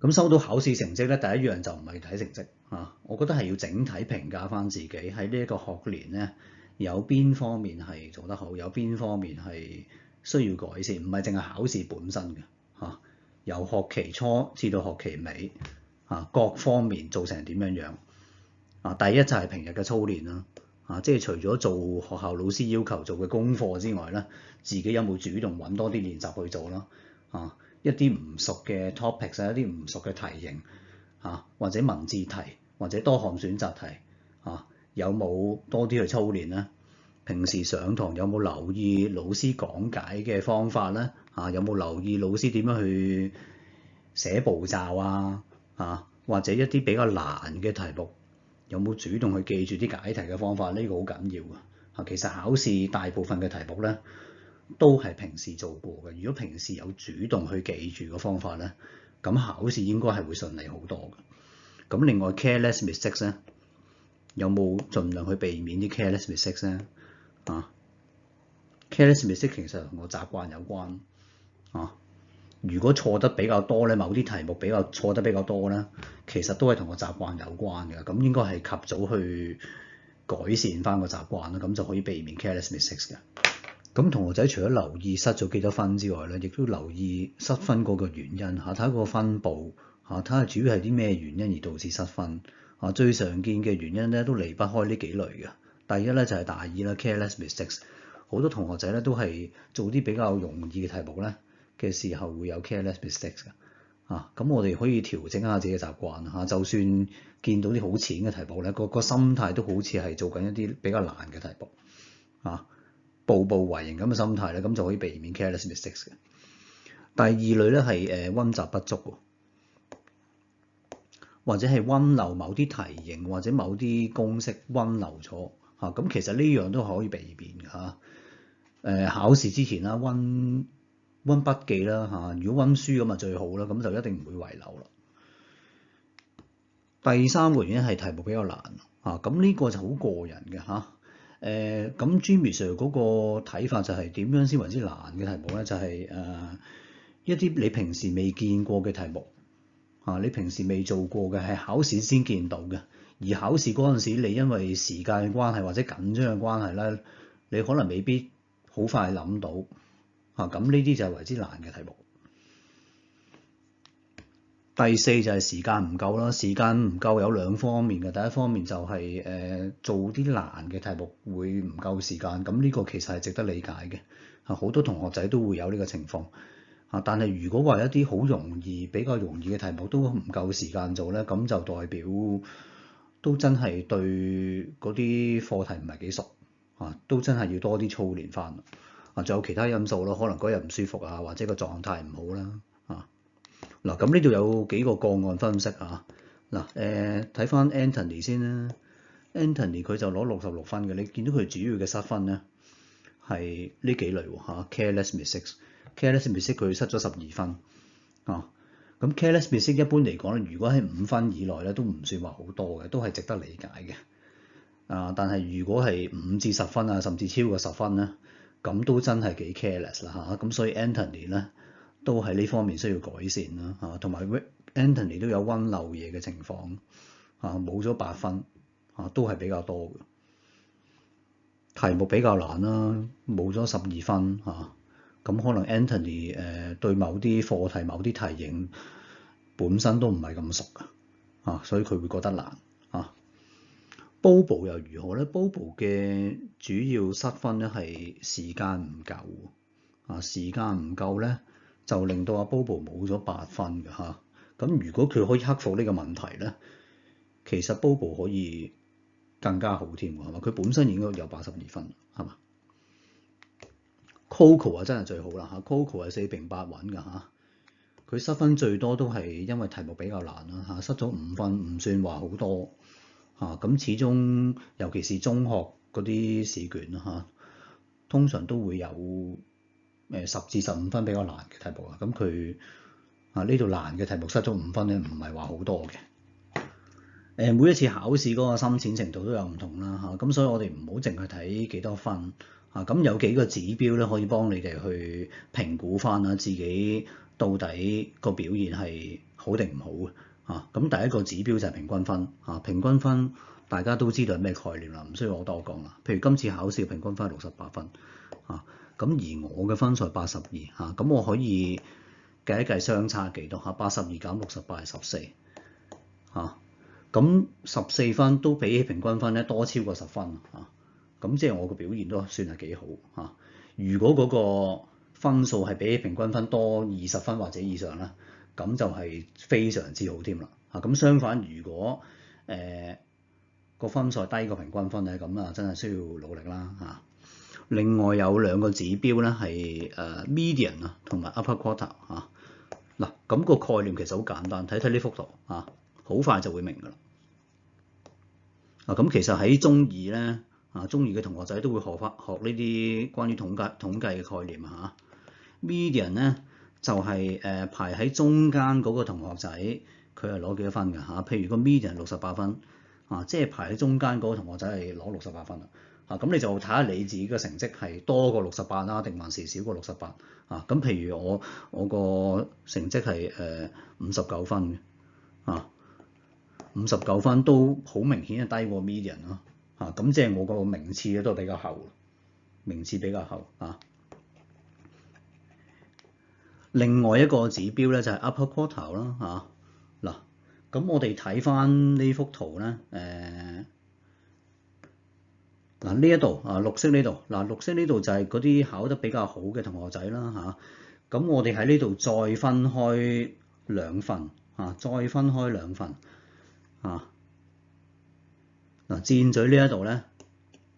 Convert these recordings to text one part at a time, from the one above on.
咁收到考試成績咧，第一樣就唔係睇成績啊，我覺得係要整體評價翻自己喺呢一個學年咧，有邊方面係做得好，有邊方面係需要改善，唔係淨係考試本身嘅嚇，由學期初至到學期尾啊，各方面做成點樣樣啊？第一就係平日嘅操練啦啊，即係除咗做學校老師要求做嘅功課之外咧，自己有冇主動揾多啲練習去做啦啊？一啲唔熟嘅 topics 啊，一啲唔熟嘅題型啊，或者文字題，或者多項選擇題啊，有冇多啲去操練咧？平時上堂有冇留意老師講解嘅方法咧？啊，有冇留意老師點樣去寫步驟啊？啊，或者一啲比較難嘅題目，有冇主動去記住啲解題嘅方法？呢個好緊要啊！其實考試大部分嘅題目咧，都係平時做過嘅。如果平時有主動去記住個方法咧，咁考試應該係會順利好多嘅。咁另外 careless mistakes 咧，有冇盡量去避免啲 careless mistakes 咧？啊 ，careless mistakes 其實同個習慣有關啊。如果錯得比較多咧，某啲題目比較錯得比較多咧，其實都係同個習慣有關嘅。咁應該係及早去改善翻個習慣啦，咁就可以避免 careless mistakes 嘅。咁同學仔除咗留意失咗幾多分之外咧，亦都留意失分嗰個原因嚇，睇下個分佈嚇，睇下主要係啲咩原因而導致失分嚇。最常見嘅原因咧都離不開呢幾類嘅。第一咧就係大意啦 ，careless mistakes。好多同學仔咧都係做啲比較容易嘅題目咧嘅時候會有 careless mistakes 嘅啊。咁我哋可以調整下自己嘅習慣嚇，就算見到啲好淺嘅題目咧，個心態都好似係做緊一啲比較難嘅題目啊。步步為營咁嘅心態咧，咁就可以避免 careless mistakes 嘅。第二類咧係溫習不足，或者係溫漏某啲題型或者某啲公式溫漏咗嚇，咁其實呢樣都可以避免嘅嚇。考試之前啦，溫筆記啦嚇，如果溫書咁啊最好啦，咁就一定唔會遺漏啦。第三個原因係題目比較難嚇，咁呢個就好個人嘅嚇。咁 Jimmy Sir 嗰個睇法就係點樣先為之難嘅題目咧？就係一啲你平時未見過嘅題目啊，你平時未做過嘅係考試先見到嘅，而考試嗰陣時你因為時間嘅關係或者緊張嘅關係咧，你可能未必好快諗到啊。咁呢啲就係為之難嘅題目。第四就係時間唔夠啦，時間唔夠有兩方面嘅，第一方面就係做啲難嘅題目會唔夠時間，咁呢個其實係值得理解嘅，好多同學仔都會有呢個情況，但係如果話一啲好容易、比較容易嘅題目都唔夠時間做咧，咁就代表都真係對嗰啲課題唔係幾熟，都真係要多啲操練翻，仲有其他因素咯，可能嗰日唔舒服啊，或者個狀態唔好啦。嗱，咁呢度有幾個個案分析啊。嗱，睇翻 Anthony 先啦。Anthony 佢就攞66分嘅，你見到佢主要嘅失分咧係呢幾類喎 careless mistakes。careless mistake 佢失咗12分啊。咁 careless mistake 一般嚟講咧，如果喺5分以內咧，都唔算話好多嘅，都係值得理解嘅。啊，但係如果係5至10分啊，甚至超過10分咧，咁都真係幾 careless 啦嚇。咁所以 Anthony 咧，都喺呢方面需要改善啦嚇，同埋 Anthony 都有溫漏嘢嘅情況嚇，冇咗8分嚇，都係比較多嘅。題目比較難啦，冇咗12分嚇，咁可能 Anthony 對某啲課題、某啲題型本身都唔係咁熟㗎，所以佢會覺得難嚇。Bobo 又如何咧？Bobo 嘅主要失分咧係時間唔夠啊，時間唔夠咧，就令到阿 Bobo 冇咗8分嘅嚇。咁如果佢可以克服呢個問題咧，其實 Bobo 可以更加好添喎，係嘛？佢本身應該有82分，係嘛？Coco 啊真係最好啦嚇，Coco 係4平8穩㗎嚇。佢失分最多都係因為題目比較難啦嚇，失咗5分，唔算話好多嚇。咁始終尤其是中學嗰啲試卷啦嚇，通常都會有10至15分比較難嘅題目啊。咁佢呢度難嘅題目失咗5分咧，唔係話好多嘅。每一次考試嗰個深淺程度都有唔同啦嚇，咁所以我哋唔好淨係睇幾多分嚇，咁有幾個指標咧可以幫你哋去評估翻啦，自己到底個表現係好定唔好嘅咁第一個指標就係平均分平均分大家都知道係咩概念啦，唔需要我多講啦。譬如今次考試平均分係68分咁而我嘅分數係82咁我可以計一計相差幾多82減68係14咁14分都比起平均分咧多超過10分咁即係我個表現都算係幾好如果嗰個分數係比起平均分多20分或者以上咧，咁就係非常之好添啦咁相反，如果個分數低過平均分咧，咁啊真係需要努力啦另外有兩個指標咧係median 同埋 upper quartile嗱，咁個概念其實好簡單，睇睇呢幅圖好快就會明㗎啦咁其實喺中二咧中二嘅同學仔都會學呢啲關於統計嘅概念median 咧就係排喺中間嗰個同學仔，佢係攞幾多分㗎譬如個 median 68分即係排喺中間嗰個同學仔係攞68分咁你就睇下你自己嘅成績係多過68啦，定還是少過68咁譬如我個成績係59分嘅59分都好明顯係低過 median 咁即係我個名次咧都比較後，另外一個指標咧就係 upper quartile 啦嗱，咁我哋睇翻呢幅圖咧嗱呢一度綠色呢度綠色呢度就係嗰啲考得比較好嘅同學仔啦咁我哋喺呢度再分開兩份箭嘴呢一度咧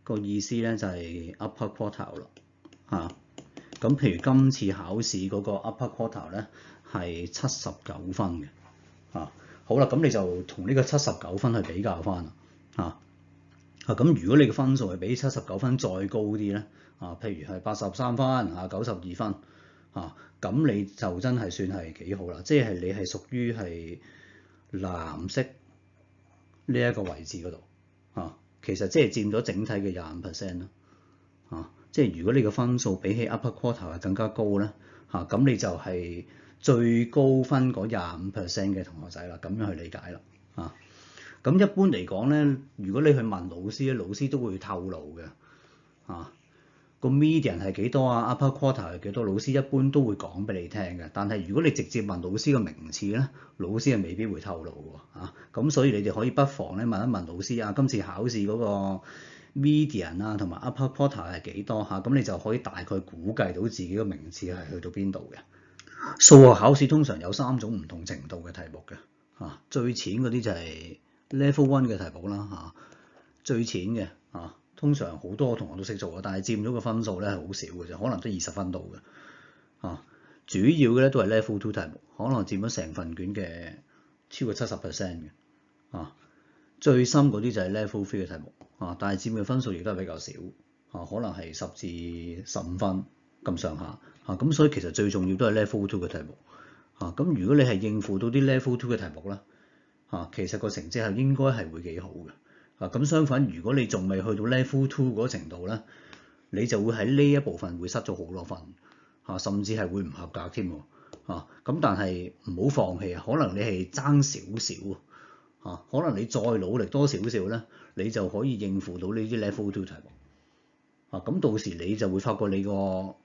個意思咧就係 upper quartile 啦咁譬如今次考試嗰個 upper quartile 咧係79分嘅好啦，咁你就同呢個79分去比較翻啦咁如果你嘅分數係比79分再高啲咧譬如係83分92分咁你就真係算係幾好啦，即係你係屬於係藍色呢一個位置嗰度其實即係佔咗整體嘅25% 啦即係如果你嘅分數比起 upper quartile 係更加高咧咁你就係最高分嗰25% 嘅同學仔啦，咁樣去理解啦咁一般嚟講咧，如果你去問老師咧，老師都會透露嘅個 median 係幾多upper quartile 係幾多，老師一般都會講俾你聽嘅。但係如果你直接問老師個名次咧，老師係未必會透露喎咁所以你哋可以不妨咧問一問老師今次考試嗰個 median 同埋 upper quartile 係幾多咁你就可以大概估計到自己個名次係去到邊度嘅。數學考試通常有3種唔同程度嘅題目嘅最淺嗰啲就係Level 1嘅題目啦最淺嘅通常好多同學都識做但係佔咗個分數咧係好少嘅啫，可能得20分度嘅主要嘅咧都係 Level 2題目，可能佔咗成份卷嘅超過70% 嘅最深嗰啲就係 Level 3嘅題目但係佔嘅分數亦都係比較少可能係10至15分咁上下咁所以其實最重要都係 Level 2嘅題目咁如果你係應付到啲 Level 2嘅題目咧其實個成績係應該係會幾好嘅咁相反，如果你仲未去到 Level 2嗰個程度咧，你就會喺呢一部分會失咗好多分甚至係會唔合格添咁但係唔好放棄可能你係爭少少可能你再努力多少少咧，你就可以應付到呢啲 Level 2題目咁到時你就會發覺你個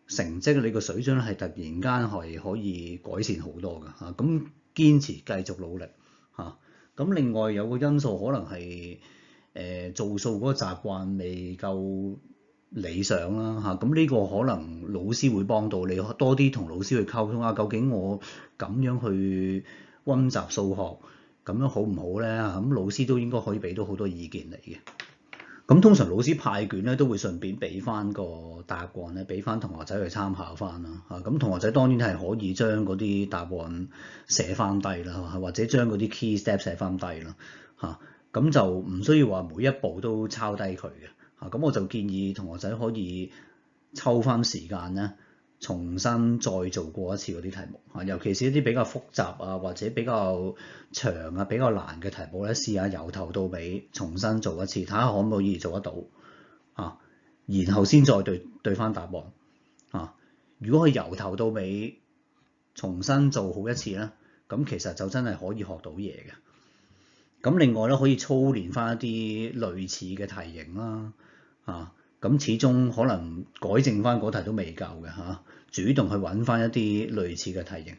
成績你個水準係突然間係可以改善好多㗎咁堅持繼續努力咁另外有個因素可能係做數嗰個習慣未夠理想啦咁呢個可能老師會幫到你多啲同老師去溝通究竟我咁樣去溫習數學咁樣好唔好咧咁老師都應該可以俾到好多意見你嘅。咁通常老師派卷咧都會順便俾翻個答案咧，俾翻同學仔去參考翻啦咁同學仔當然係可以將嗰啲答案寫翻低啦，或者將嗰啲 key step 寫翻低啦咁就唔需要話每一步都抄低佢嘅咁我就建議同學仔可以抽翻時間咧，重新再做過一次嗰啲題目尤其是一啲比較複雜或者比較長比較難嘅題目咧，試下由頭到尾重新做一次，睇下可唔可以做得到然後先再對翻答案如果佢由頭到尾重新做好一次咧，咁其實就真係可以學到嘢嘅。咁另外咧，可以操練翻一啲類似嘅題型啦，咁始終可能改正翻嗰題都未夠嘅主動去揾翻一啲類似嘅題型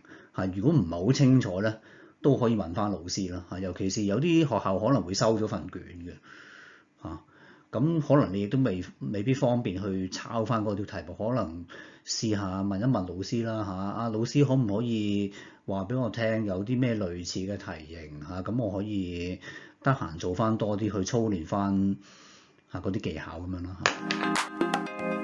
如果唔係好清楚咧，都可以問翻老師啦尤其是有啲學校可能會收咗份卷嘅咁可能你亦都未必方便去抄翻嗰條題目，可能試下問一問老師啦老師可唔可以話俾我聽有啲咩類似嘅題型咁我可以得閒做翻多啲去操練翻嗰啲技巧咁樣啦